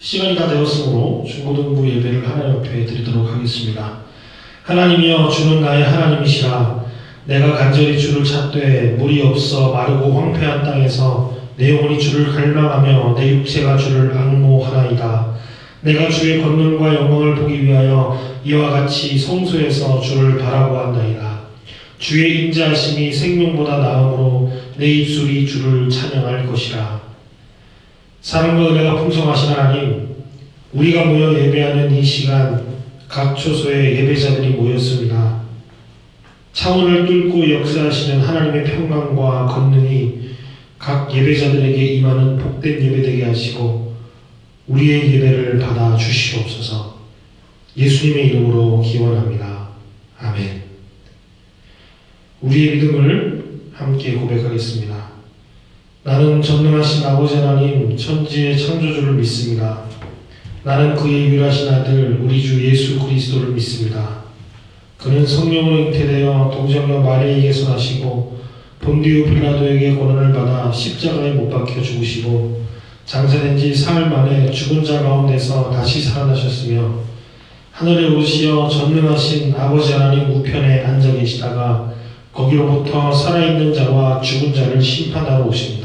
시간이 다 되었으므로 중고등부 예배를 하나님 앞에 드리도록 하겠습니다. 하나님이여, 주는 나의 하나님이시라. 내가 간절히 주를 찾되 물이 없어 마르고 황폐한 땅에서 내 영혼이 주를 갈망하며 내 육체가 주를 앙모하나이다. 내가 주의 권능과 영광을 보기 위하여 이와 같이 성소에서 주를 바라보았나이다. 주의 인자하심이 생명보다 나음으로 내 입술이 주를 찬양할 것이라. 사랑과 은혜가 풍성하신 하나님, 우리가 모여 예배하는 이 시간 각 초소에 예배자들이 모였습니다. 차원을 뚫고 역사하시는 하나님의 평강과 권능이 각 예배자들에게 임하는 복된 예배 되게 하시고 우리의 예배를 받아 주시옵소서. 예수님의 이름으로 기원합니다. 아멘. 우리의 믿음을 함께 고백하겠습니다. 나는 전능하신 아버지 하나님, 천지의 창조주를 믿습니다. 나는 그의 유일하신 아들 우리 주 예수 그리스도를 믿습니다. 그는 성령으로 잉태되어 동정녀 마리아에게서 나시고 본디오 빌라도에게 고난을 받아 십자가에 못 박혀 죽으시고 장사된 지 사흘 만에 죽은 자 가운데서 다시 살아나셨으며 하늘에 오르시어 전능하신 아버지 하나님 우편에 앉아 계시다가 거기로부터 살아있는 자와 죽은 자를 심판하러 오십니다.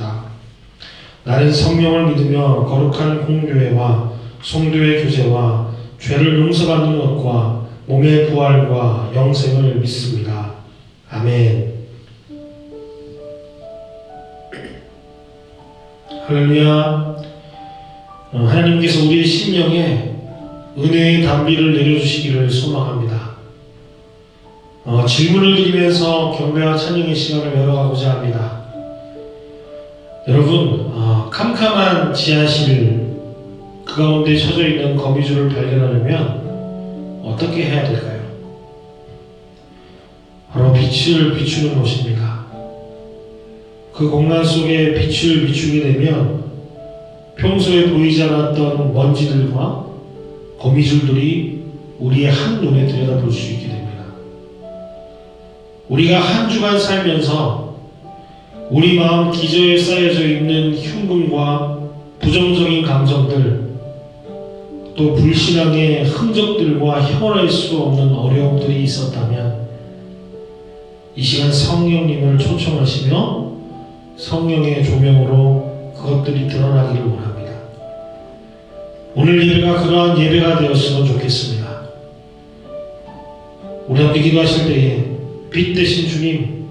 나는 성령을 믿으며 거룩한 공교회와 성도의 교제와 죄를 용서받는 것과 몸의 부활과 영생을 믿습니다. 아멘. 할렐루야. 하나님께서 우리의 심령에 은혜의 단비를 내려주시기를 소망합니다. 질문을 드리면서 경배와 찬양의 시간을 열어가고자 합니다. 여러분, 캄캄한 지하실 그 가운데 처져 있는 거미줄을 발견하려면 어떻게 해야 될까요? 바로 빛을 비추는 것입니다. 그 공간 속에 빛을 비추게 되면 평소에 보이지 않았던 먼지들과 거미줄들이 우리의 한눈에 들여다볼 수 있게 됩니다. 우리가 한 주간 살면서 우리 마음 기저에 쌓여져 있는 흉금과 부정적인 감정들, 또 불신앙의 흔적들과 혐오할 수 없는 어려움들이 있었다면 이 시간 성령님을 초청하시며 성령의 조명으로 그것들이 드러나기를 원합니다. 오늘 예배가 그러한 예배가 되었으면 좋겠습니다. 우리 함께 기도하실 때에 빛 되신 주님,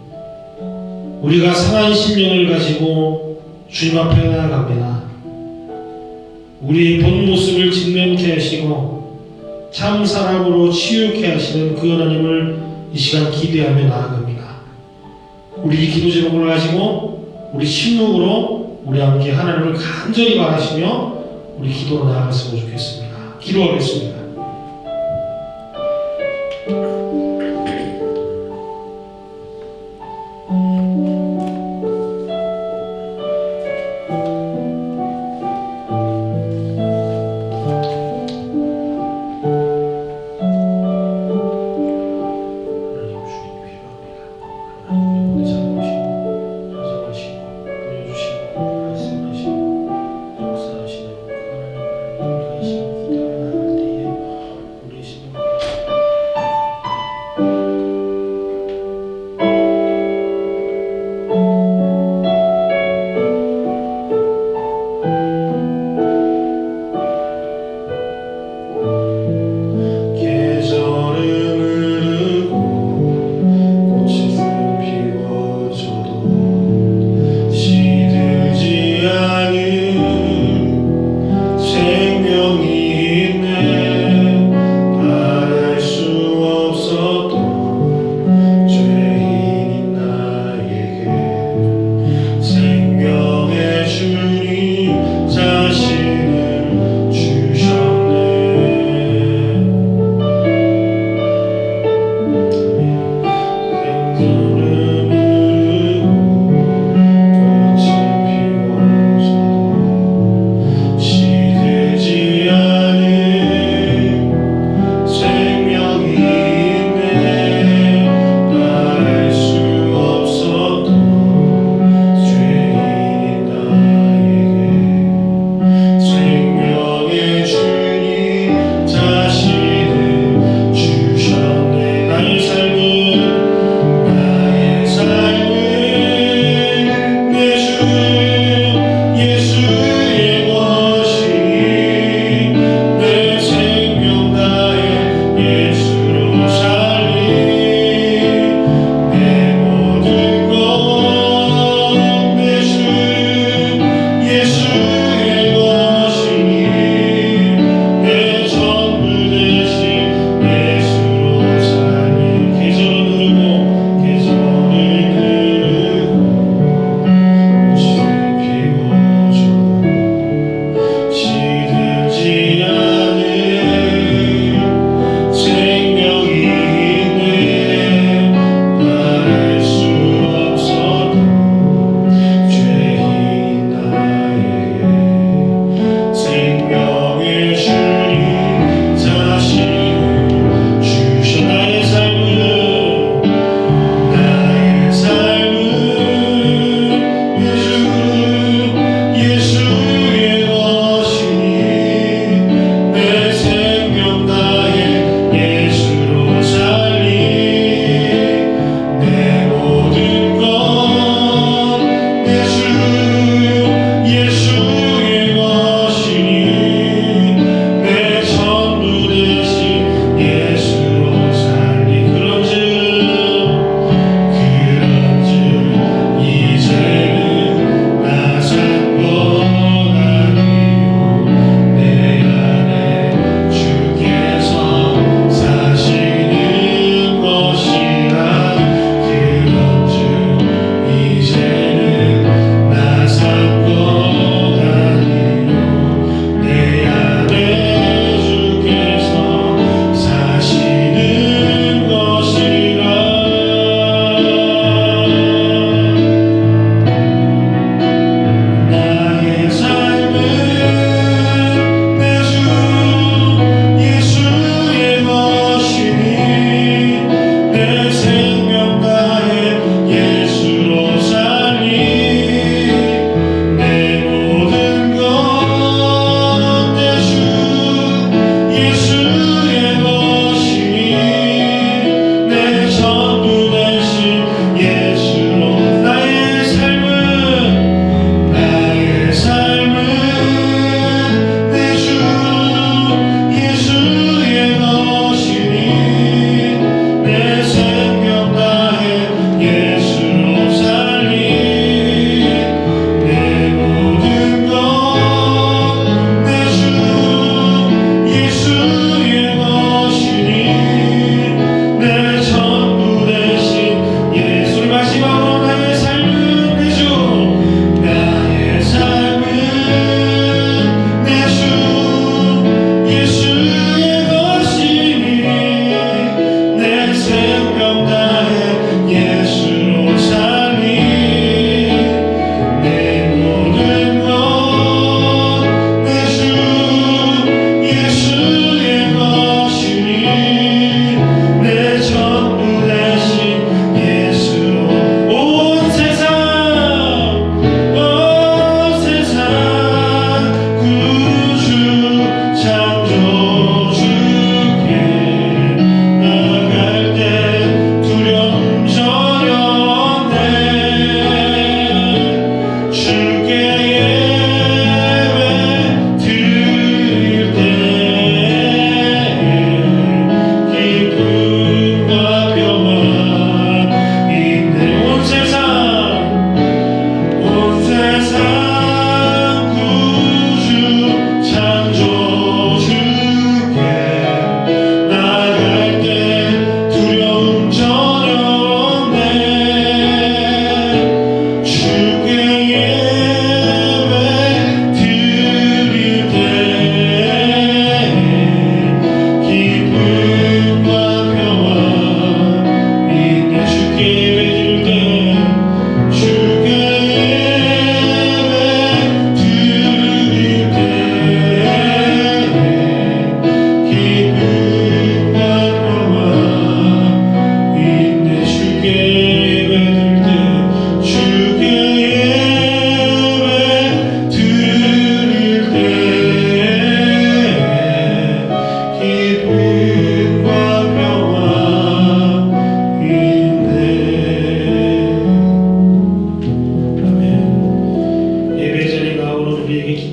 우리가 상한 심령을 가지고 주님 앞에 나아갑니다. 우리의 본 모습을 직면케 하시고 참 사람으로 치유케 하시는 그 하나님을 이 시간 기대하며 나아갑니다. 우리 기도 제목을 가지고 우리 침묵으로 우리 함께 하나님을 간절히 바라시며 우리 기도로 나아갔으면 좋겠습니다. 기도하겠습니다.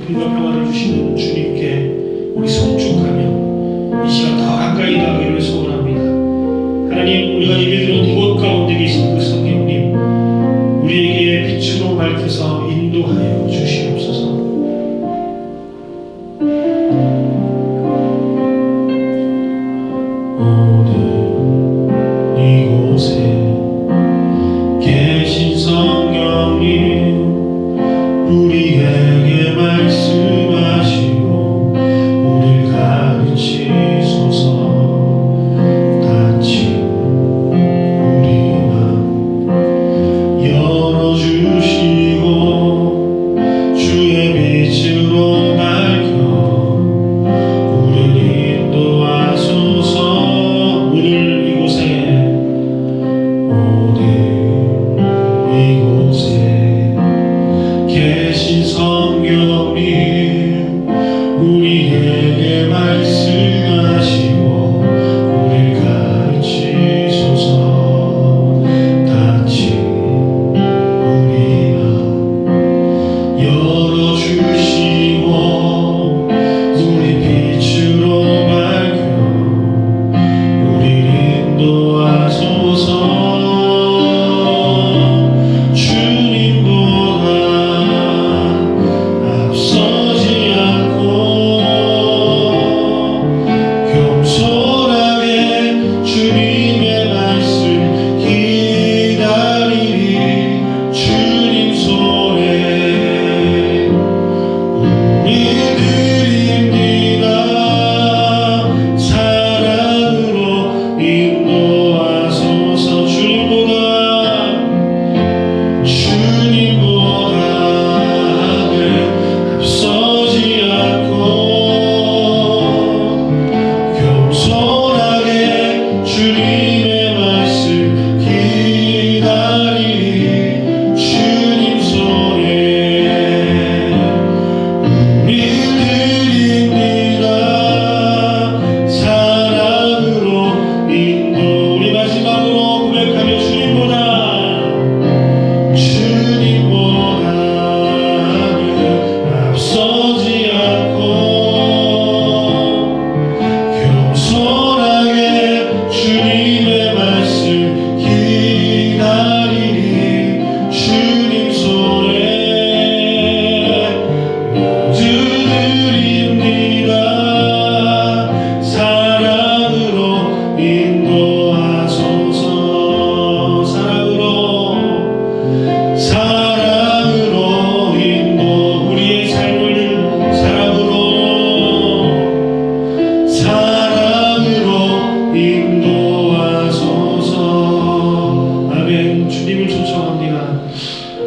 기쁨과 평안을 주시는 주님께 우리 송축하며 이 시간 더 가까이 나가기를 소원합니다. 하나님, 우리가 예배드린 이곳 가운데 계신 그 성령님, 우리에게 빛으로 밝혀서 인도하여 주시옵소서. 이곳에 계신 성령님, 우리에게 말씀하시고 우리를 가르치소서. 닫힌 우리 맘 열어주시고 주의 빛으로 밝혀 우리를 인도하소서. 오늘 이곳에 계신 성령님, 우리에게 말씀하시고 우리를 가르치소서. 닫힌 우리 맘 열어주시고 우리 빛으로 밝혀 우리를 인도하소서.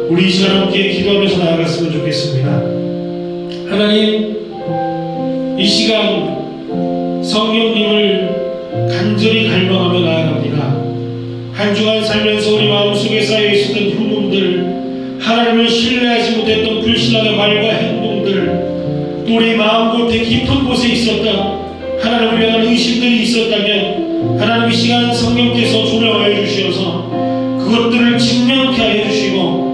우리 이 시간 함께 기도하면서 나아갔으면 좋겠습니다. 하나님, 이 시간 성령님을 간절히 갈망하며 나아갑니다. 한 주간 살면서 우리 마음속에 쌓여 있었던 흠음들, 하나님을 신뢰하지 못했던 불신앙의 말과 행동들, 또 우리 마음 곳에 깊은 곳에 있었던 하나님을 향한 의심들이 있었다면 하나님 이 시간 성령께서 조명하여 주시어서 그것들을 직면케 하여 주시고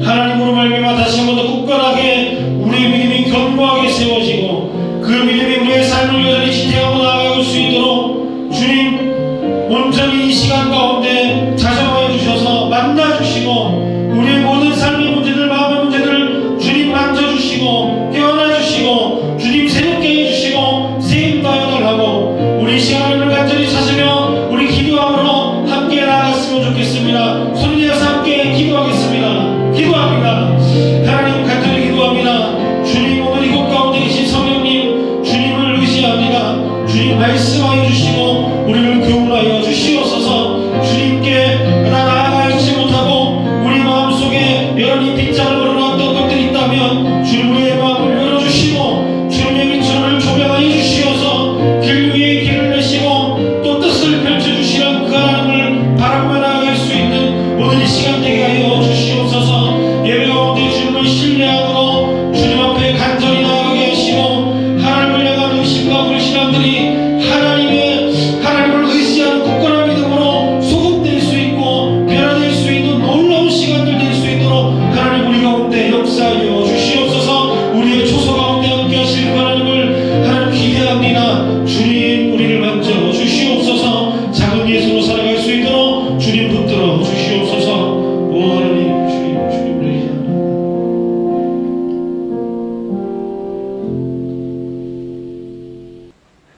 하나님으로 말미암아 다시 한 번 더 굳건하게 우리의 믿음이 견고하게 세워지고 그 믿음이 우리의 삶을 여전히 지탱하고 나아갈 수 있도록 주님 온전히 이 시간 가운데 자정하여 주셔서 만나주시고 우리의 모든 삶의 문제들, 마음의 문제들을 주님 만져주시고 깨어나주시고 주님 새롭게 해주시고 세임하여 달라고 우리 시간을 간절히 찾으며 우리 기도함으로 함께 나아갔으면 좋겠습니다.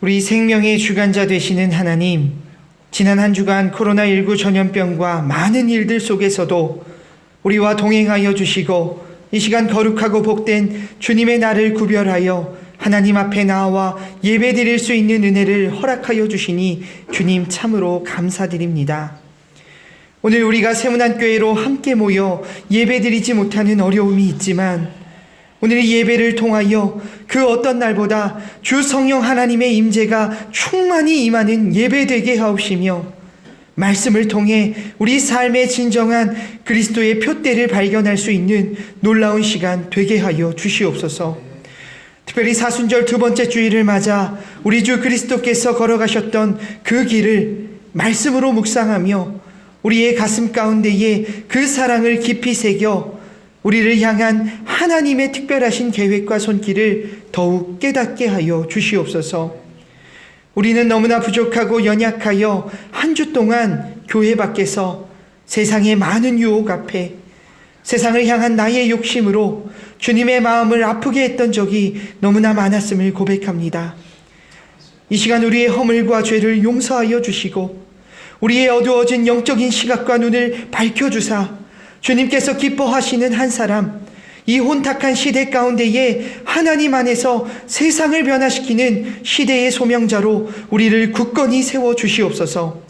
우리 생명의 주관자 되시는 하나님, 지난 한 주간 코로나19 전염병과 많은 일들 속에서도 우리와 동행하여 주시고 이 시간 거룩하고 복된 주님의 날을 구별하여 하나님 앞에 나와 예배드릴 수 있는 은혜를 허락하여 주시니 주님 참으로 감사드립니다. 오늘 우리가 세문안교회로 함께 모여 예배드리지 못하는 어려움이 있지만 오늘 예배를 통하여 그 어떤 날보다 주 성령 하나님의 임재가 충만히 임하는 예배되게 하옵시며 말씀을 통해 우리 삶의 진정한 그리스도의 표대를 발견할 수 있는 놀라운 시간 되게 하여 주시옵소서. 특별히 사순절 두 번째 주일을 맞아 우리 주 그리스도께서 걸어가셨던 그 길을 말씀으로 묵상하며 우리의 가슴 가운데에 그 사랑을 깊이 새겨 우리를 향한 하나님의 특별하신 계획과 손길을 더욱 깨닫게 하여 주시옵소서. 우리는 너무나 부족하고 연약하여 한 주 동안 교회 밖에서 세상의 많은 유혹 앞에 세상을 향한 나의 욕심으로 주님의 마음을 아프게 했던 적이 너무나 많았음을 고백합니다. 이 시간 우리의 허물과 죄를 용서하여 주시고 우리의 어두워진 영적인 시각과 눈을 밝혀주사 주님께서 기뻐하시는 한 사람, 이 혼탁한 시대 가운데에 하나님 안에서 세상을 변화시키는 시대의 소명자로 우리를 굳건히 세워주시옵소서.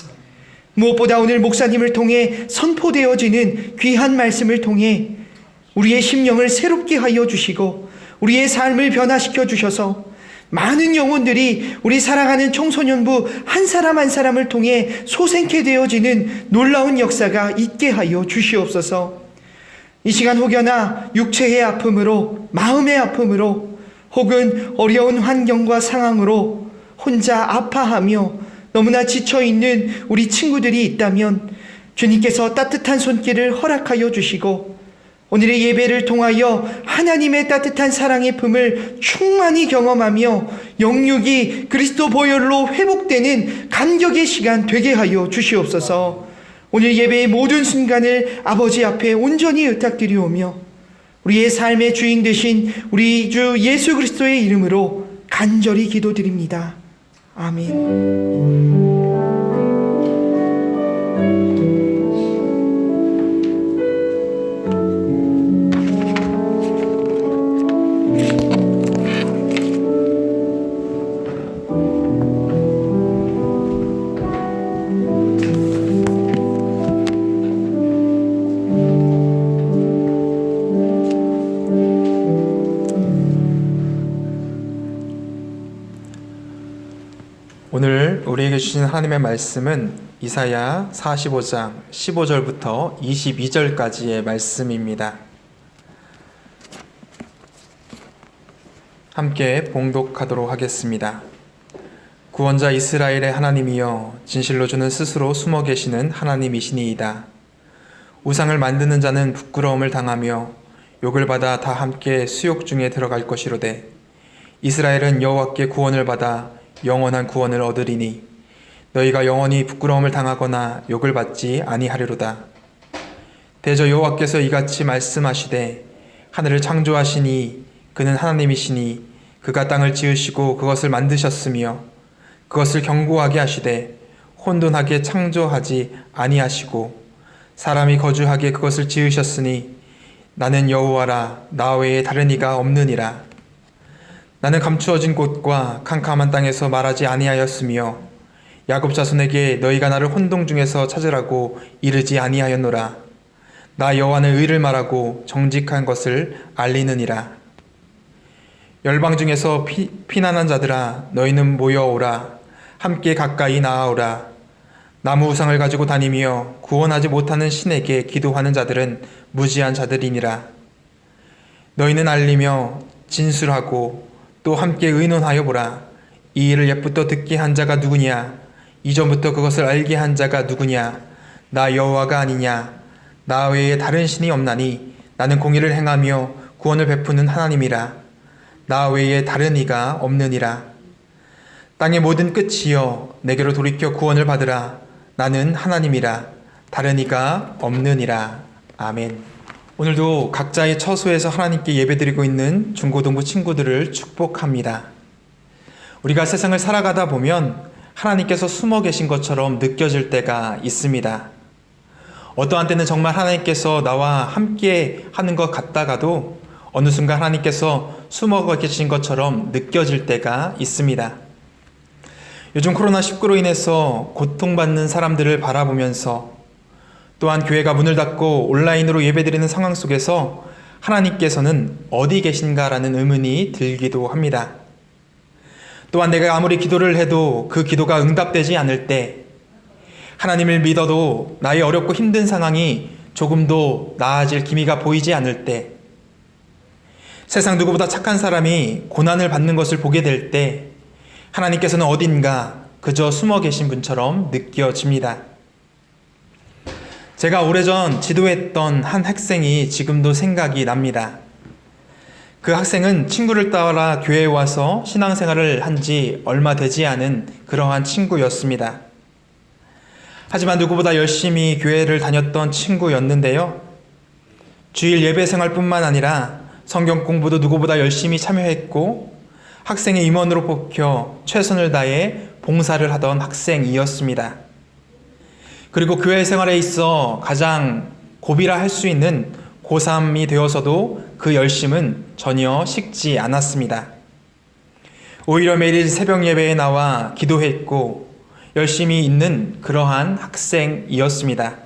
무엇보다 오늘 목사님을 통해 선포되어지는 귀한 말씀을 통해 우리의 심령을 새롭게 하여 주시고 우리의 삶을 변화시켜 주셔서 많은 영혼들이 우리 사랑하는 청소년부 한 사람 한 사람을 통해 소생케 되어지는 놀라운 역사가 있게 하여 주시옵소서. 이 시간 혹여나 육체의 아픔으로, 마음의 아픔으로, 혹은 어려운 환경과 상황으로 혼자 아파하며 너무나 지쳐있는 우리 친구들이 있다면 주님께서 따뜻한 손길을 허락하여 주시고 오늘의 예배를 통하여 하나님의 따뜻한 사랑의 품을 충만히 경험하며 영육이 그리스도 보혈로 회복되는 감격의 시간 되게 하여 주시옵소서. 오늘 예배의 모든 순간을 아버지 앞에 온전히 의탁드리오며 우리의 삶의 주인 되신 우리 주 예수 그리스도의 이름으로 간절히 기도드립니다. 아멘. 오늘 우리에게 주신 하나님의 말씀은 이사야 45장 15절부터 22절까지의 말씀입니다. 함께 봉독하도록 하겠습니다. 구원자 이스라엘의 하나님이여, 진실로 주는 스스로 숨어 계시는 하나님이시니이다. 우상을 만드는 자는 부끄러움을 당하며 욕을 받아 다 함께 수욕 중에 들어갈 것이로되, 이스라엘은 여호와께 구원을 받아 영원한 구원을 얻으리니 너희가 영원히 부끄러움을 당하거나 욕을 받지 아니하리로다. 대저 여호와께서 이같이 말씀하시되, 하늘을 창조하시니 그는 하나님이시니 그가 땅을 지으시고 그것을 만드셨으며 그것을 견고하게 하시되 혼돈하게 창조하지 아니하시고 사람이 거주하게 그것을 지으셨으니 나는 여호와라, 나 외에 다른 이가 없느니라. 나는 감추어진 곳과 캄캄한 땅에서 말하지 아니하였으며 야곱 자손에게 너희가 나를 혼동 중에서 찾으라고 이르지 아니하였노라. 나 여호와는 의를 말하고 정직한 것을 알리느니라. 열방 중에서 피난한 자들아, 너희는 모여오라. 함께 가까이 나아오라. 나무 우상을 가지고 다니며 구원하지 못하는 신에게 기도하는 자들은 무지한 자들이니라. 너희는 알리며 진술하고 또 함께 의논하여 보라. 이 일을 옛부터 듣게 한 자가 누구냐? 이전부터 그것을 알게 한 자가 누구냐? 나 여호와가 아니냐? 나 외에 다른 신이 없나니 나는 공의를 행하며 구원을 베푸는 하나님이라. 나 외에 다른 이가 없느니라. 땅의 모든 끝이여, 내게로 돌이켜 구원을 받으라. 나는 하나님이라. 다른 이가 없느니라. 아멘. 오늘도 각자의 처소에서 하나님께 예배드리고 있는 중고등부 친구들을 축복합니다. 우리가 세상을 살아가다 보면 하나님께서 숨어 계신 것처럼 느껴질 때가 있습니다. 어떠한 때는 정말 하나님께서 나와 함께 하는 것 같다가도 어느 순간 하나님께서 숨어 계신 것처럼 느껴질 때가 있습니다. 요즘 코로나19로 인해서 고통받는 사람들을 바라보면서 또한 교회가 문을 닫고 온라인으로 예배드리는 상황 속에서 하나님께서는 어디 계신가라는 의문이 들기도 합니다. 또한 내가 아무리 기도를 해도 그 기도가 응답되지 않을 때, 하나님을 믿어도 나의 어렵고 힘든 상황이 조금도 나아질 기미가 보이지 않을 때, 세상 누구보다 착한 사람이 고난을 받는 것을 보게 될 때 하나님께서는 어딘가 그저 숨어 계신 분처럼 느껴집니다. 제가 오래전 지도했던 한 학생이 지금도 생각이 납니다. 그 학생은 친구를 따라 교회에 와서 신앙생활을 한 지 얼마 되지 않은 그러한 친구였습니다. 하지만 누구보다 열심히 교회를 다녔던 친구였는데요. 주일 예배 생활뿐만 아니라 성경 공부도 누구보다 열심히 참여했고 학생의 임원으로 뽑혀 최선을 다해 봉사를 하던 학생이었습니다. 그리고 교회 생활에 있어 가장 고비라 할 수 있는 고3이 되어서도 그 열심은 전혀 식지 않았습니다. 오히려 매일 새벽 예배에 나와 기도했고 열심히 있는 그러한 학생이었습니다.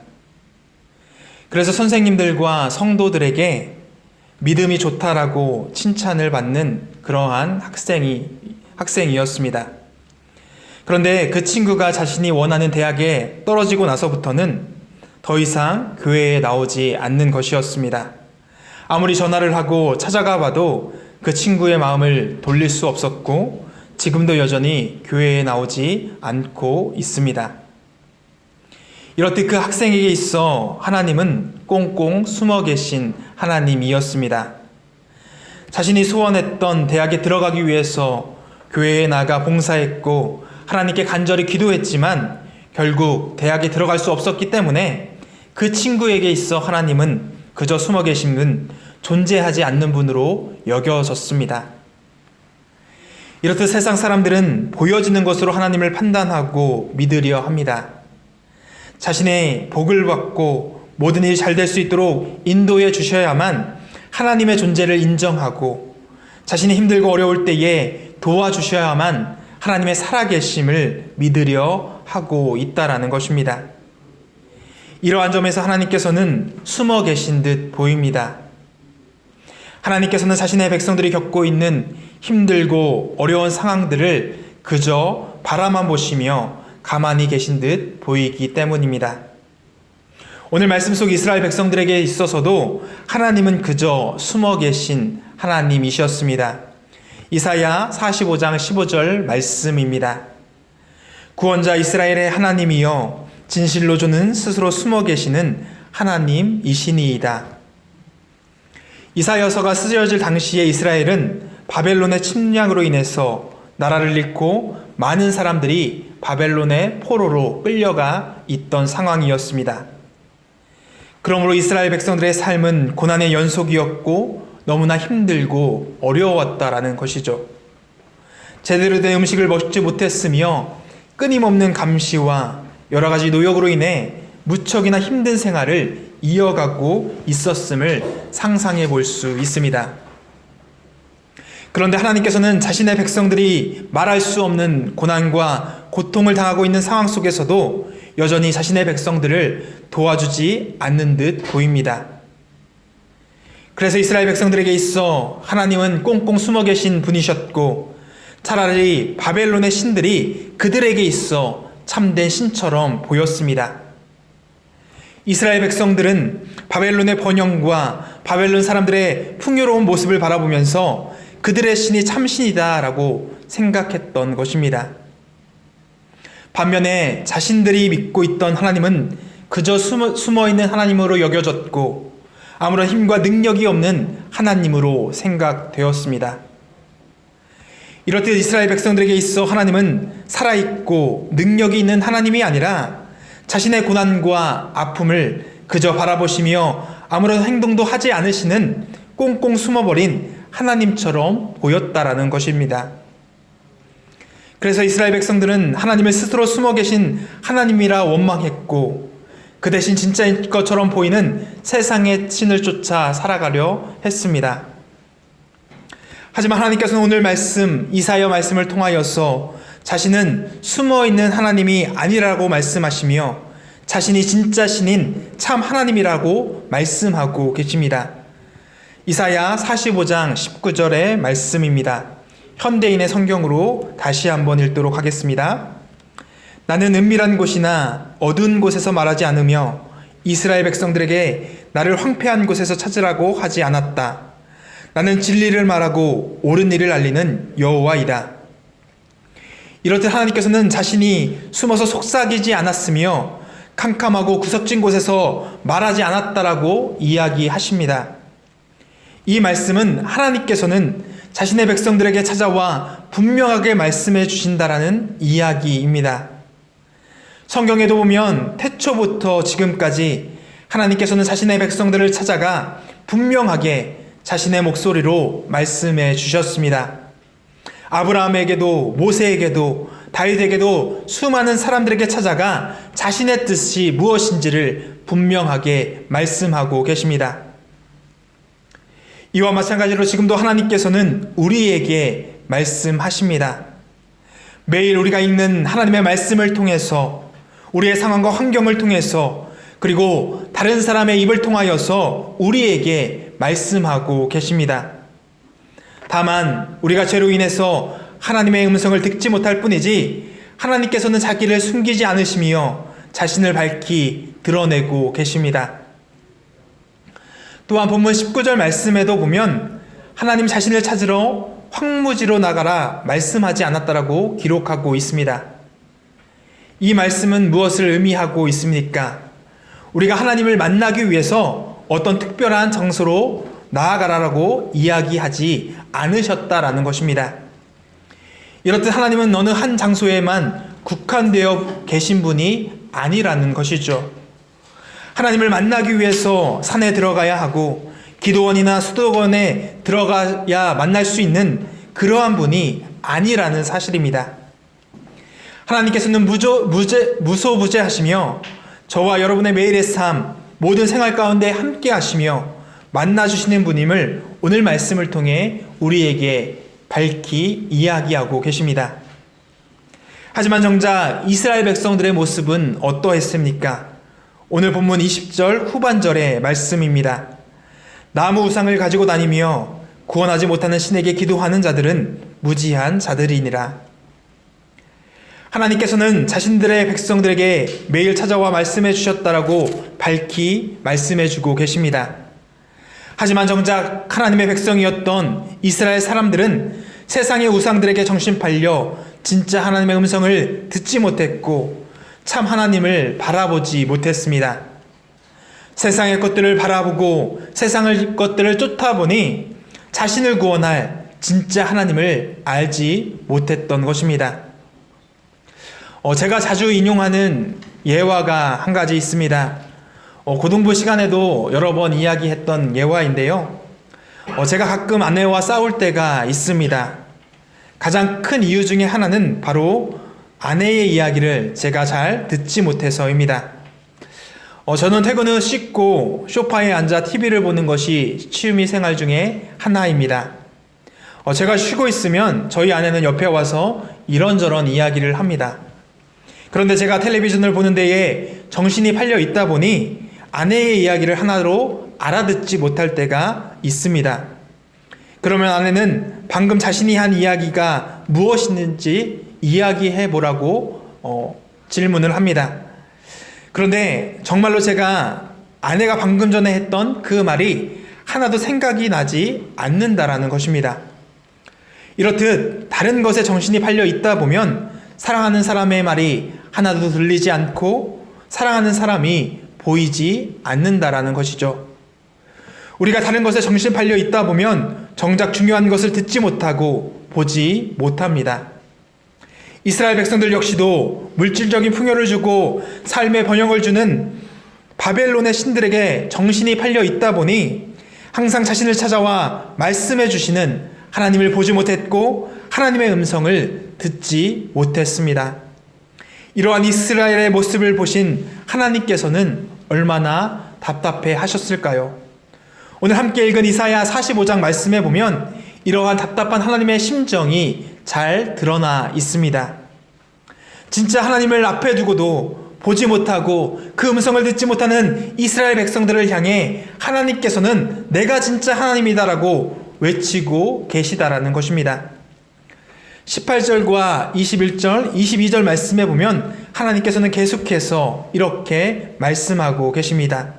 그래서 선생님들과 성도들에게 믿음이 좋다라고 칭찬을 받는 그러한 학생이었습니다. 그런데 그 친구가 자신이 원하는 대학에 떨어지고 나서부터는 더 이상 교회에 나오지 않는 것이었습니다. 아무리 전화를 하고 찾아가 봐도 그 친구의 마음을 돌릴 수 없었고 지금도 여전히 교회에 나오지 않고 있습니다. 이렇듯 그 학생에게 있어 하나님은 꽁꽁 숨어 계신 하나님이었습니다. 자신이 소원했던 대학에 들어가기 위해서 교회에 나가 봉사했고 하나님께 간절히 기도했지만 결국 대학에 들어갈 수 없었기 때문에 그 친구에게 있어 하나님은 그저 숨어 계신 분, 존재하지 않는 분으로 여겨졌습니다. 이렇듯 세상 사람들은 보여지는 것으로 하나님을 판단하고 믿으려 합니다. 자신의 복을 받고 모든 일이 잘 될 수 있도록 인도해 주셔야만 하나님의 존재를 인정하고 자신이 힘들고 어려울 때에 도와주셔야만 하나님의 살아계심을 믿으려 하고 있다라는 것입니다. 이러한 점에서 하나님께서는 숨어 계신 듯 보입니다. 하나님께서는 자신의 백성들이 겪고 있는 힘들고 어려운 상황들을 그저 바라만 보시며 가만히 계신 듯 보이기 때문입니다. 오늘 말씀 속 이스라엘 백성들에게 있어서도 하나님은 그저 숨어 계신 하나님이셨습니다. 이사야 45장 15절 말씀입니다. 구원자 이스라엘의 하나님이여 진실로 주는 스스로 숨어 계시는 하나님이시니이다. 이사야서가 쓰여질 당시에 이스라엘은 바벨론의 침략으로 인해서 나라를 잃고 많은 사람들이 바벨론의 포로로 끌려가 있던 상황이었습니다. 그러므로 이스라엘 백성들의 삶은 고난의 연속이었고 너무나 힘들고 어려웠다라는 것이죠. 제대로 된 음식을 먹지 못했으며 끊임없는 감시와 여러 가지 노역으로 인해 무척이나 힘든 생활을 이어가고 있었음을 상상해 볼 수 있습니다. 그런데 하나님께서는 자신의 백성들이 말할 수 없는 고난과 고통을 당하고 있는 상황 속에서도 여전히 자신의 백성들을 도와주지 않는 듯 보입니다. 그래서 이스라엘 백성들에게 있어 하나님은 꽁꽁 숨어 계신 분이셨고 차라리 바벨론의 신들이 그들에게 있어 참된 신처럼 보였습니다. 이스라엘 백성들은 바벨론의 번영과 바벨론 사람들의 풍요로운 모습을 바라보면서 그들의 신이 참신이다라고 생각했던 것입니다. 반면에 자신들이 믿고 있던 하나님은 그저 숨어있는 하나님으로 여겨졌고 아무런 힘과 능력이 없는 하나님으로 생각되었습니다. 이렇듯 이스라엘 백성들에게 있어 하나님은 살아있고 능력이 있는 하나님이 아니라 자신의 고난과 아픔을 그저 바라보시며 아무런 행동도 하지 않으시는 꽁꽁 숨어버린 하나님처럼 보였다라는 것입니다. 그래서 이스라엘 백성들은 하나님을 스스로 숨어 계신 하나님이라 원망했고 그 대신 진짜인 것처럼 보이는 세상의 신을 쫓아 살아가려 했습니다. 하지만 하나님께서는 오늘 말씀 이사야 말씀을 통하여서 자신은 숨어있는 하나님이 아니라고 말씀하시며 자신이 진짜 신인 참 하나님이라고 말씀하고 계십니다. 이사야 45장 19절의 말씀입니다. 현대인의 성경으로 다시 한번 읽도록 하겠습니다. 나는 은밀한 곳이나 어두운 곳에서 말하지 않으며 이스라엘 백성들에게 나를 황폐한 곳에서 찾으라고 하지 않았다. 나는 진리를 말하고 옳은 일을 알리는 여호와이다. 이렇듯 하나님께서는 자신이 숨어서 속삭이지 않았으며 캄캄하고 구석진 곳에서 말하지 않았다라고 이야기하십니다. 이 말씀은 하나님께서는 자신의 백성들에게 찾아와 분명하게 말씀해 주신다라는 이야기입니다. 성경에도 보면 태초부터 지금까지 하나님께서는 자신의 백성들을 찾아가 분명하게 자신의 목소리로 말씀해 주셨습니다. 아브라함에게도 모세에게도 다윗에게도 수많은 사람들에게 찾아가 자신의 뜻이 무엇인지를 분명하게 말씀하고 계십니다. 이와 마찬가지로 지금도 하나님께서는 우리에게 말씀하십니다. 매일 우리가 읽는 하나님의 말씀을 통해서 우리의 상황과 환경을 통해서 그리고 다른 사람의 입을 통하여서 우리에게 말씀하고 계십니다. 다만 우리가 죄로 인해서 하나님의 음성을 듣지 못할 뿐이지 하나님께서는 자기를 숨기지 않으시며 자신을 밝히 드러내고 계십니다. 또한 본문 19절 말씀에도 보면 하나님 자신을 찾으러 황무지로 나가라 말씀하지 않았다라고 기록하고 있습니다. 이 말씀은 무엇을 의미하고 있습니까? 우리가 하나님을 만나기 위해서 어떤 특별한 장소로 나아가라라고 이야기하지 않으셨다라는 것입니다. 이렇듯 하나님은 어느 한 장소에만 국한되어 계신 분이 아니라는 것이죠. 하나님을 만나기 위해서 산에 들어가야 하고 기도원이나 수도원에 들어가야 만날 수 있는 그러한 분이 아니라는 사실입니다. 하나님께서는 무소부재하시며 저와 여러분의 매일의 삶, 모든 생활 가운데 함께 하시며 만나주시는 분임을 오늘 말씀을 통해 우리에게 밝히 이야기하고 계십니다. 하지만 정작 이스라엘 백성들의 모습은 어떠했습니까? 오늘 본문 20절 후반절의 말씀입니다. 나무 우상을 가지고 다니며 구원하지 못하는 신에게 기도하는 자들은 무지한 자들이니라. 하나님께서는 자신들의 백성들에게 매일 찾아와 말씀해 주셨다라고 밝히 말씀해 주고 계십니다. 하지만 정작 하나님의 백성이었던 이스라엘 사람들은 세상의 우상들에게 정신 팔려 진짜 하나님의 음성을 듣지 못했고 참 하나님을 바라보지 못했습니다. 세상의 것들을 바라보고 세상의 것들을 쫓아보니 자신을 구원할 진짜 하나님을 알지 못했던 것입니다. 제가 자주 인용하는 예화가 한 가지 있습니다. 고등부 시간에도 여러 번 이야기했던 예화인데요. 제가 가끔 아내와 싸울 때가 있습니다. 가장 큰 이유 중에 하나는 바로 아내의 이야기를 제가 잘 듣지 못해서입니다. 저는 퇴근 후 씻고 소파에 앉아 TV를 보는 것이 취미 생활 중에 하나입니다. 제가 쉬고 있으면 저희 아내는 옆에 와서 이런저런 이야기를 합니다. 그런데 제가 텔레비전을 보는 데에 정신이 팔려 있다 보니 아내의 이야기를 하나로 알아듣지 못할 때가 있습니다. 그러면 아내는 방금 자신이 한 이야기가 무엇인지 이야기해 보라고 질문을 합니다. 그런데 정말로 제가 아내가 방금 전에 했던 그 말이 하나도 생각이 나지 않는다라는 것입니다. 이렇듯 다른 것에 정신이 팔려 있다 보면 사랑하는 사람의 말이 하나도 들리지 않고 사랑하는 사람이 보이지 않는다라는 것이죠. 우리가 다른 것에 정신 팔려 있다 보면 정작 중요한 것을 듣지 못하고 보지 못합니다. 이스라엘 백성들 역시도 물질적인 풍요를 주고 삶의 번영을 주는 바벨론의 신들에게 정신이 팔려 있다 보니 항상 자신을 찾아와 말씀해 주시는 하나님을 보지 못했고 하나님의 음성을 듣지 못했습니다. 이러한 이스라엘의 모습을 보신 하나님께서는 얼마나 답답해 하셨을까요? 오늘 함께 읽은 이사야 45장 말씀에 보면 이러한 답답한 하나님의 심정이 잘 드러나 있습니다. 진짜 하나님을 앞에 두고도 보지 못하고 그 음성을 듣지 못하는 이스라엘 백성들을 향해 하나님께서는 내가 진짜 하나님이다라고 외치고 계시다라는 것입니다. 18절과 21절, 22절 말씀에 보면 하나님께서는 계속해서 이렇게 말씀하고 계십니다.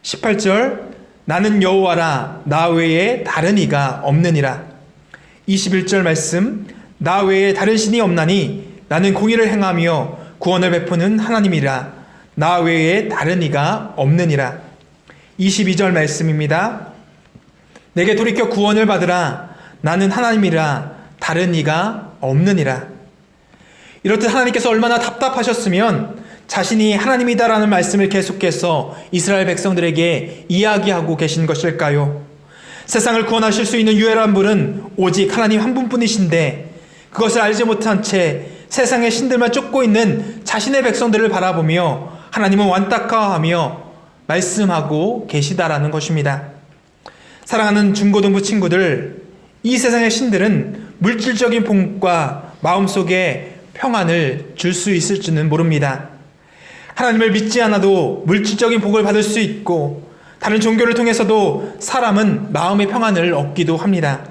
18절, 나는 여호와라, 나 외에 다른 이가 없느니라. 21절 말씀, 나 외에 다른 신이 없나니 나는 공의를 행하며 구원을 베푸는 하나님이라, 나 외에 다른 이가 없느니라. 22절 말씀입니다. 내게 돌이켜 구원을 받으라, 나는 하나님이라, 다른 이가 없느니라. 이렇듯 하나님께서 얼마나 답답하셨으면 자신이 하나님이다라는 말씀을 계속해서 이스라엘 백성들에게 이야기하고 계신 것일까요? 세상을 구원하실 수 있는 유일한 분은 오직 하나님 한 분뿐이신데 그것을 알지 못한 채 세상의 신들만 쫓고 있는 자신의 백성들을 바라보며 하나님은 완딱하하며 말씀하고 계시다라는 것입니다. 사랑하는 중고등부 친구들, 이 세상의 신들은 물질적인 복과 마음속에 평안을 줄 수 있을지는 모릅니다. 하나님을 믿지 않아도 물질적인 복을 받을 수 있고 다른 종교를 통해서도 사람은 마음의 평안을 얻기도 합니다.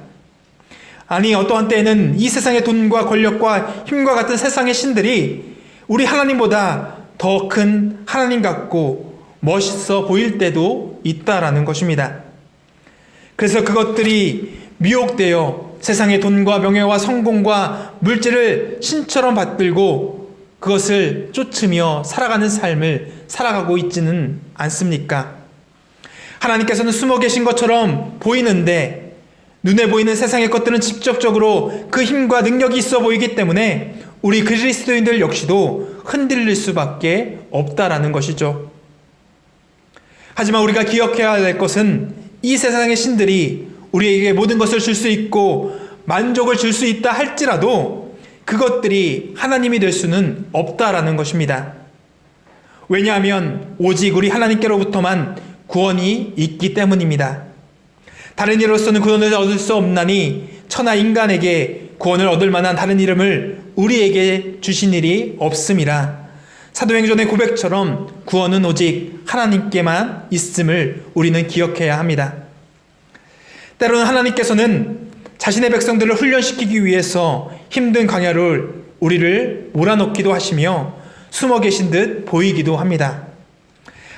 아니, 어떠한 때에는 이 세상의 돈과 권력과 힘과 같은 세상의 신들이 우리 하나님보다 더 큰 하나님 같고 멋있어 보일 때도 있다라는 것입니다. 그래서 그것들이 미혹되어 세상의 돈과 명예와 성공과 물질을 신처럼 받들고 그것을 쫓으며 살아가는 삶을 살아가고 있지는 않습니까? 하나님께서는 숨어 계신 것처럼 보이는데 눈에 보이는 세상의 것들은 직접적으로 그 힘과 능력이 있어 보이기 때문에 우리 그리스도인들 역시도 흔들릴 수밖에 없다라는 것이죠. 하지만 우리가 기억해야 될 것은 이 세상의 신들이 우리에게 모든 것을 줄 수 있고 만족을 줄 수 있다 할지라도 그것들이 하나님이 될 수는 없다라는 것입니다. 왜냐하면 오직 우리 하나님께로부터만 구원이 있기 때문입니다. 다른 이로서는 구원을 얻을 수 없나니 천하 인간에게 구원을 얻을 만한 다른 이름을 우리에게 주신 일이 없음이라. 사도행전의 고백처럼 구원은 오직 하나님께만 있음을 우리는 기억해야 합니다. 때로는 하나님께서는 자신의 백성들을 훈련시키기 위해서 힘든 광야를 우리를 몰아넣기도 하시며 숨어 계신 듯 보이기도 합니다.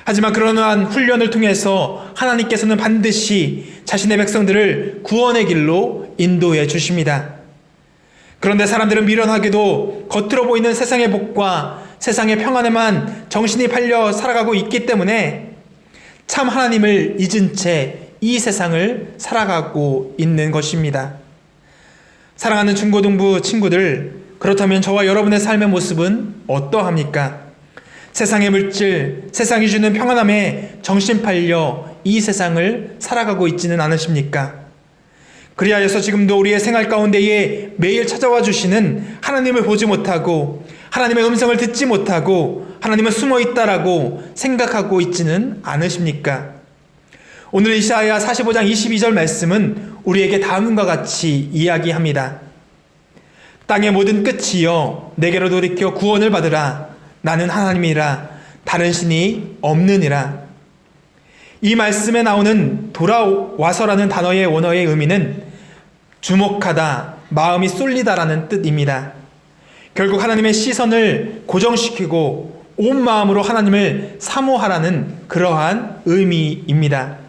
하지만 그러한 훈련을 통해서 하나님께서는 반드시 자신의 백성들을 구원의 길로 인도해 주십니다. 그런데 사람들은 미련하게도 겉으로 보이는 세상의 복과 세상의 평안에만 정신이 팔려 살아가고 있기 때문에 참 하나님을 잊은 채 이 세상을 살아가고 있는 것입니다. 사랑하는 중고등부 친구들, 그렇다면 저와 여러분의 삶의 모습은 어떠합니까? 세상의 물질, 세상이 주는 평안함에 정신 팔려 이 세상을 살아가고 있지는 않으십니까? 그리하여서 지금도 우리의 생활 가운데에 매일 찾아와 주시는 하나님을 보지 못하고 하나님의 음성을 듣지 못하고 하나님은 숨어 있다라고 생각하고 있지는 않으십니까? 오늘 이사야 45장 22절 말씀은 우리에게 다음과 같이 이야기합니다. 땅의 모든 끝이여 내게로 돌이켜 구원을 받으라. 나는 하나님이라 다른 신이 없느니라. 이 말씀에 나오는 돌아와서라는 단어의 원어의 의미는 주목하다, 마음이 쏠리다라는 뜻입니다. 결국 하나님의 시선을 고정시키고 온 마음으로 하나님을 사모하라는 그러한 의미입니다.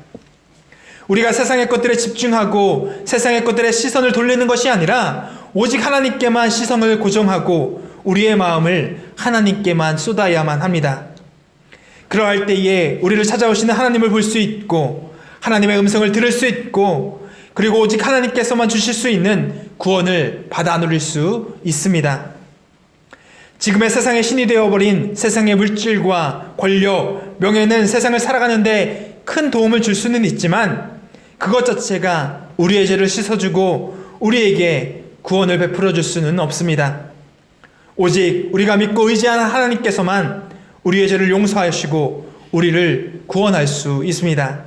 우리가 세상의 것들에 집중하고 세상의 것들에 시선을 돌리는 것이 아니라 오직 하나님께만 시선을 고정하고 우리의 마음을 하나님께만 쏟아야만 합니다. 그러할 때에 우리를 찾아오시는 하나님을 볼 수 있고 하나님의 음성을 들을 수 있고 그리고 오직 하나님께서만 주실 수 있는 구원을 받아 누릴 수 있습니다. 지금의 세상의 신이 되어버린 세상의 물질과 권력, 명예는 세상을 살아가는데 큰 도움을 줄 수는 있지만 그것 자체가 우리의 죄를 씻어주고 우리에게 구원을 베풀어 줄 수는 없습니다. 오직 우리가 믿고 의지하는 하나님께서만 우리의 죄를 용서하시고 우리를 구원할 수 있습니다.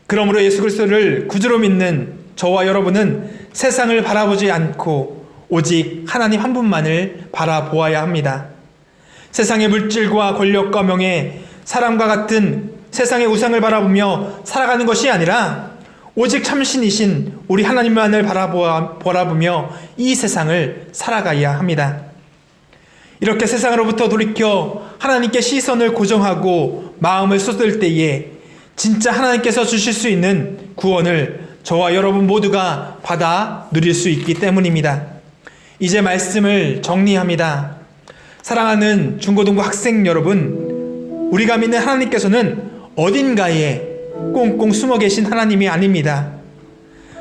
그러므로 예수 그리스도를 구주로 믿는 저와 여러분은 세상을 바라보지 않고 오직 하나님 한 분만을 바라보아야 합니다. 세상의 물질과 권력과 명예, 사람과 같은 세상의 우상을 바라보며 살아가는 것이 아니라 오직 참신이신 우리 하나님만을 바라보며 이 세상을 살아가야 합니다. 이렇게 세상으로부터 돌이켜 하나님께 시선을 고정하고 마음을 쏟을 때에 진짜 하나님께서 주실 수 있는 구원을 저와 여러분 모두가 받아 누릴 수 있기 때문입니다. 이제 말씀을 정리합니다. 사랑하는 중고등부 학생 여러분, 우리가 믿는 하나님께서는 어딘가에 꽁꽁 숨어 계신 하나님이 아닙니다.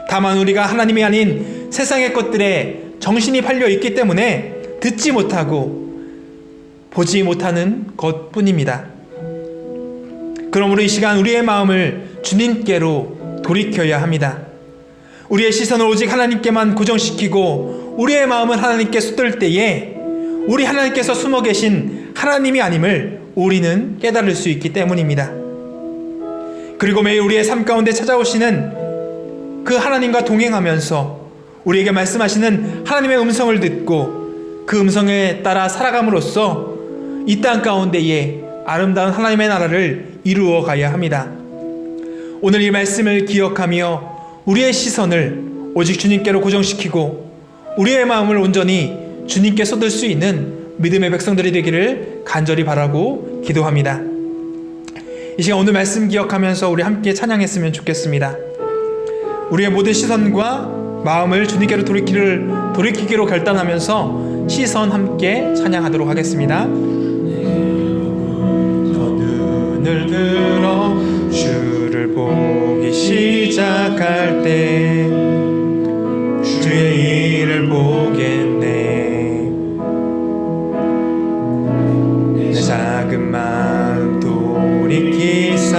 다만 우리가 하나님이 아닌 세상의 것들에 정신이 팔려 있기 때문에 듣지 못하고 보지 못하는 것뿐입니다. 그러므로 이 시간 우리의 마음을 주님께로 돌이켜야 합니다. 우리의 시선을 오직 하나님께만 고정시키고 우리의 마음을 하나님께 쏟을 때에 우리 하나님께서 숨어 계신 하나님이 아님을 우리는 깨달을 수 있기 때문입니다. 그리고 매일 우리의 삶 가운데 찾아오시는 그 하나님과 동행하면서 우리에게 말씀하시는 하나님의 음성을 듣고 그 음성에 따라 살아감으로써 이 땅 가운데에 아름다운 하나님의 나라를 이루어 가야 합니다. 오늘 이 말씀을 기억하며 우리의 시선을 오직 주님께로 고정시키고 우리의 마음을 온전히 주님께 쏟을 수 있는 믿음의 백성들이 되기를 간절히 바라고 기도합니다. 이 시간 오늘 말씀 기억하면서 우리 함께 찬양했으면 좋겠습니다. 우리의 모든 시선과 마음을 주님께로 돌이키기로 결단하면서 시선 함께 찬양하도록 하겠습니다. 눈을 들어 주를 보기 시작할 때 주의 일을 보겠네. 내 작은 마음 돌이키사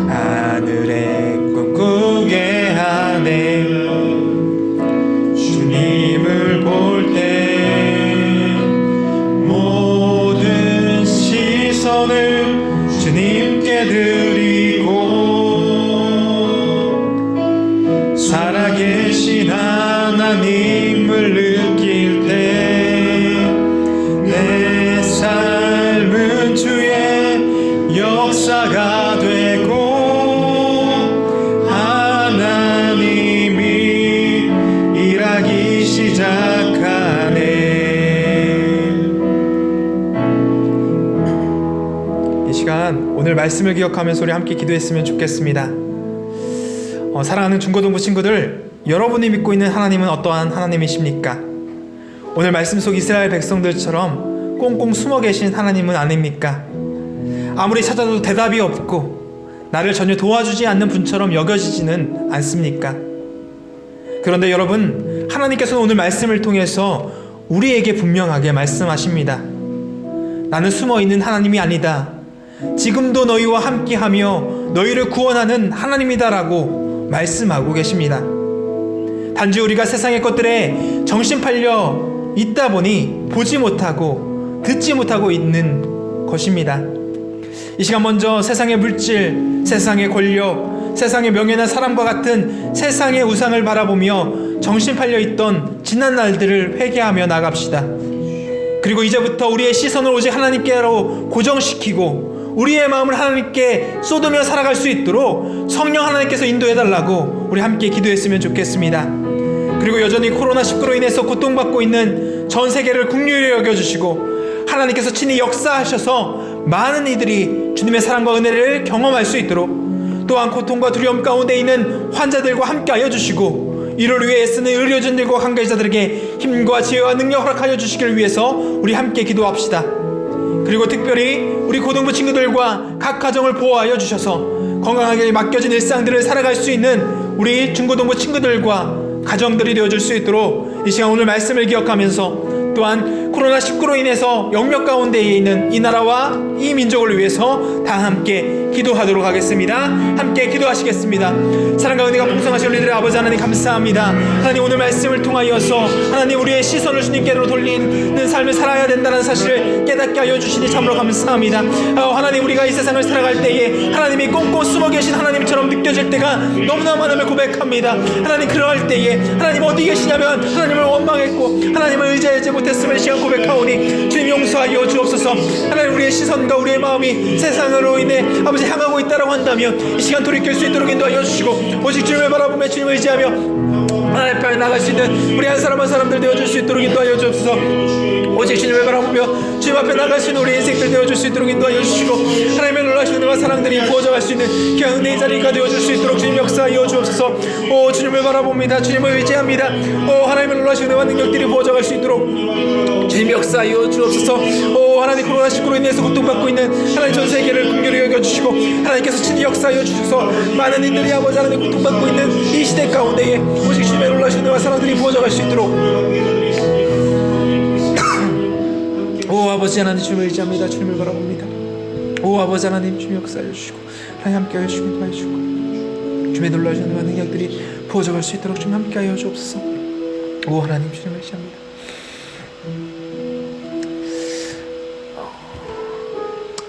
하늘에 꿈꾸게 하네. 주님을 볼 때 모든 시선을 주님께 드리고 살아계신 하나님을 느낄 때 내 삶은 주의 역사가 되고 하나님이 일하기 시작하네. 이 시간 오늘 말씀을 기억하면서 우리 함께 기도했으면 좋겠습니다. 사랑하는 중고등부 친구들, 여러분이 믿고 있는 하나님은 어떠한 하나님이십니까? 오늘 말씀 속 이스라엘 백성들처럼 꽁꽁 숨어 계신 하나님은 아닙니까? 아무리 찾아도 대답이 없고 나를 전혀 도와주지 않는 분처럼 여겨지지는 않습니까? 그런데 여러분, 하나님께서는 오늘 말씀을 통해서 우리에게 분명하게 말씀하십니다. 나는 숨어있는 하나님이 아니다. 지금도 너희와 함께하며 너희를 구원하는 하나님이다라고 말씀하고 계십니다. 단지 우리가 세상의 것들에 정신 팔려 있다 보니 보지 못하고 듣지 못하고 있는 것입니다. 이 시간 먼저 세상의 물질, 세상의 권력, 세상의 명예나 사람과 같은 세상의 우상을 바라보며 정신 팔려 있던 지난 날들을 회개하며 나갑시다. 그리고 이제부터 우리의 시선을 오직 하나님께로 고정시키고 우리의 마음을 하나님께 쏟으며 살아갈 수 있도록 성령 하나님께서 인도해달라고 우리 함께 기도했으면 좋겠습니다. 그리고 여전히 코로나19로 인해서 고통받고 있는 전 세계를 긍휼히 여겨주시고 하나님께서 친히 역사하셔서 많은 이들이 주님의 사랑과 은혜를 경험할 수 있도록, 또한 고통과 두려움 가운데 있는 환자들과 함께하여 주시고 이를 위해 애쓰는 의료진들과 관계자들에게 힘과 지혜와 능력 허락하여 주시기를 위해서 우리 함께 기도합시다. 그리고 특별히 우리 고등부 친구들과 각 가정을 보호하여 주셔서 건강하게 맡겨진 일상들을 살아갈 수 있는 우리 중고등부 친구들과 가정들이 되어줄 수 있도록 이 시간 오늘 말씀을 기억하면서 또한 코로나19로 인해서 영역 가운데에 있는 이 나라와 이 민족을 위해서 다 함께 기도하도록 하겠습니다. 함께 기도하시겠습니다. 사랑과 은혜가 풍성하신 우리들의 아버지 하나님 감사합니다. 하나님 오늘 말씀을 통하여서 하나님 우리의 시선을 주님께로 돌리는 삶을 살아야 된다는 사실을 깨닫게 하여 주시니 참으로 감사합니다. 하나님 우리가 이 세상을 살아갈 때에 하나님이 꽁꽁 숨어 계신 하나님처럼 느껴질 때가 너무나 많음을 고백합니다. 하나님 그러할 때에 하나님 어디 계시냐면 하나님을 원망했고 하나님을 의지하지 못했음을 시간 고백하오니 주님 용서하여 주옵소서. 하나님 우리의 시선과 우리의 마음이 세상으로 인해 아버지 향하고 있다고 한다면 이 시간 돌이킬 수 있도록 인도하여 주시고 오직 주님을 바라보며 주님을 의지하며 하나님 앞에 나갈 수 있는 우리 한 사람 한 사람들 되어줄 수 있도록 인도하여 주옵소서. 오직 주님을 바라보며 주님 앞에 나갈 수 있는 우리 인생들 되어줄 수 있도록 인도하여 주시고 하나님의 놀라신 은혜와 사랑들이 부어져갈 수 있는 귀한 은혜의 자리가 되어줄 수 있도록 주님 역사하여 주옵소서. 오 주님을 바라봅니다. 주님을 의지합니다. 오 하나님의 놀라신 은혜와 능력들이 부어져갈 수 있도록 주님 역사하여 주옵소서. 오 하나님 코로나19로 인해서 고통받고 있는 하나님 전 세계를 긍휼히 여겨주시고 하나님께서 친히 역사하여 주셔서 많은 이들이 아버지 하나님 고통받고 있는 이 시대 가운데에 오직 주님의 놀라신 은혜와 사랑들이 부어져갈 수 있도록 오 아버지 하나님 주님을 의지합니다. 주님을 바라봅니다. 오 아버지 하나님 주님 역사하여 주시고 하나님 함께하여 주시고 도와주시고 주님의 놀라신 은혜와 능력들이 부어져갈 수 있도록 주님 함께하여 주옵소서. 오 하나님 주님을 의지합니다.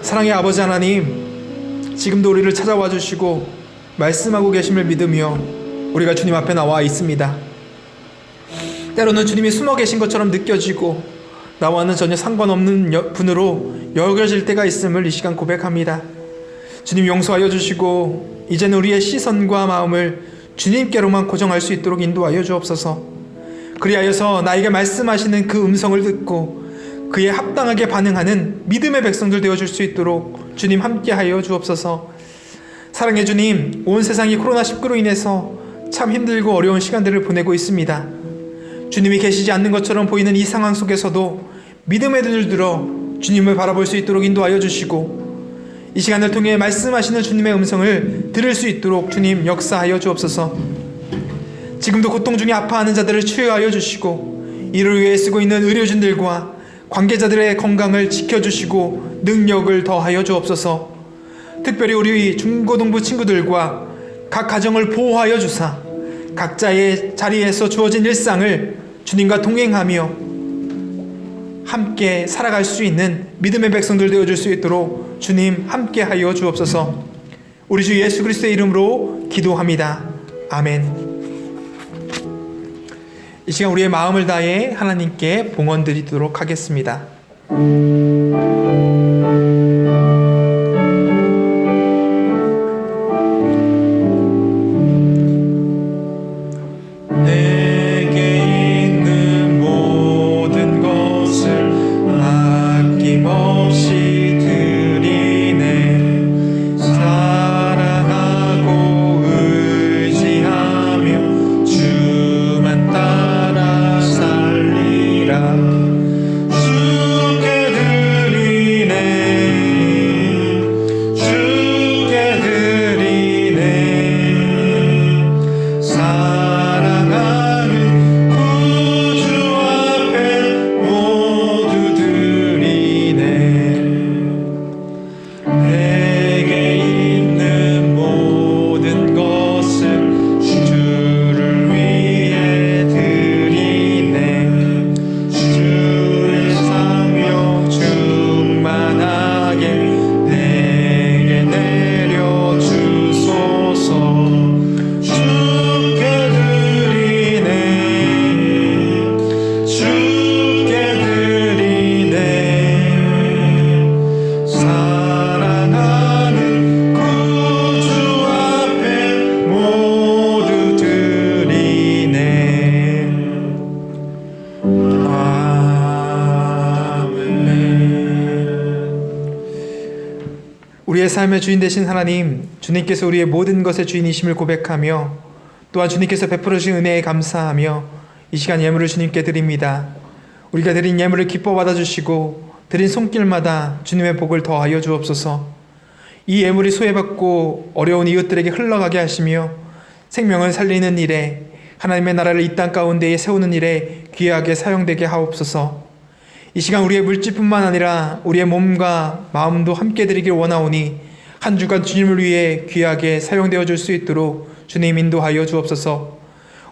사랑의 아버지 하나님 지금도 우리를 찾아와 주시고 말씀하고 계심을 믿으며 우리가 주님 앞에 나와 있습니다. 때로는 주님이 숨어 계신 것처럼 느껴지고 나와는 전혀 상관없는 분으로 여겨질 때가 있음을 이 시간 고백합니다. 주님 용서하여 주시고 이제는 우리의 시선과 마음을 주님께로만 고정할 수 있도록 인도하여 주옵소서. 그리하여서 나에게 말씀하시는 그 음성을 듣고 그에 합당하게 반응하는 믿음의 백성들 되어줄 수 있도록 주님 함께하여 주옵소서. 사랑의 주님, 온 세상이 코로나19로 인해서 참 힘들고 어려운 시간들을 보내고 있습니다. 주님이 계시지 않는 것처럼 보이는 이 상황 속에서도 믿음의 눈을 들어 주님을 바라볼 수 있도록 인도하여 주시고 이 시간을 통해 말씀하시는 주님의 음성을 들을 수 있도록 주님 역사하여 주옵소서. 지금도 고통 중에 아파하는 자들을 치유하여 주시고 이를 위해 쓰고 있는 의료진들과 관계자들의 건강을 지켜주시고 능력을 더하여 주옵소서. 특별히 우리 중고등부 친구들과 각 가정을 보호하여 주사 각자의 자리에서 주어진 일상을 주님과 동행하며 함께 살아갈 수 있는 믿음의 백성들 되어줄 수 있도록 주님 함께하여 주옵소서. 우리 주 예수 그리스도의 이름으로 기도합니다. 아멘. 이 시간 우리의 마음을 다해 하나님께 봉헌 드리도록 하겠습니다. 우리의 삶의 주인 되신 하나님, 주님께서 우리의 모든 것의 주인이심을 고백하며 또한 주님께서 베풀어 주신 은혜에 감사하며 이 시간 예물을 주님께 드립니다. 우리가 드린 예물을 기뻐 받아주시고 드린 손길마다 주님의 복을 더하여 주옵소서. 이 예물이 소외받고 어려운 이웃들에게 흘러가게 하시며 생명을 살리는 일에, 하나님의 나라를 이 땅 가운데에 세우는 일에 귀하게 사용되게 하옵소서. 이 시간 우리의 물질뿐만 아니라 우리의 몸과 마음도 함께 드리길 원하오니 한 주간 주님을 위해 귀하게 사용되어 줄 수 있도록 주님 인도하여 주옵소서.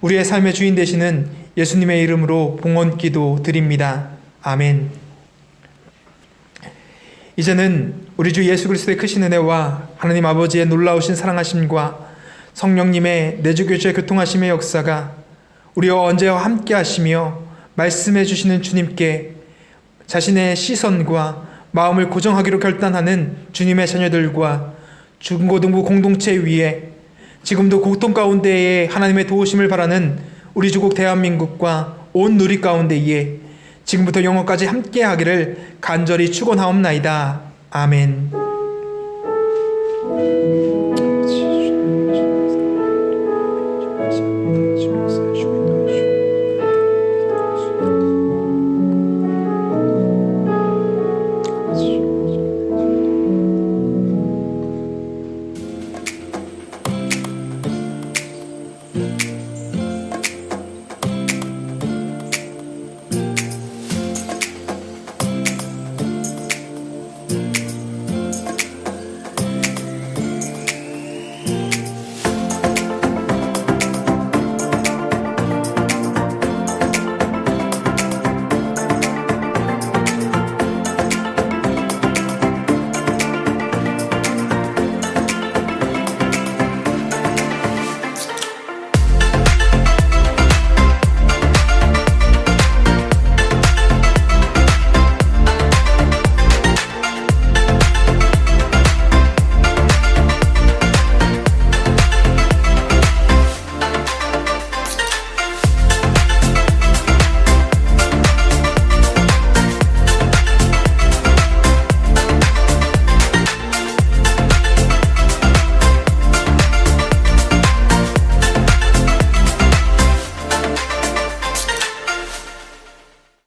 우리의 삶의 주인 되시는 예수님의 이름으로 봉헌 기도 드립니다. 아멘. 이제는 우리 주 예수 그리스도의 크신 은혜와 하나님 아버지의 놀라우신 사랑하심과 성령님의 내주교주의 교통하심의 역사가 우리와 언제와 함께 하시며 말씀해 주시는 주님께 자신의 시선과 마음을 고정하기로 결단하는 주님의 자녀들과 중고등부 공동체 위에 지금도 고통 가운데에 하나님의 도우심을 바라는 우리 주국 대한민국과 온 누리 가운데에 지금부터 영원까지 함께 하기를 간절히 축원하옵나이다. 아멘.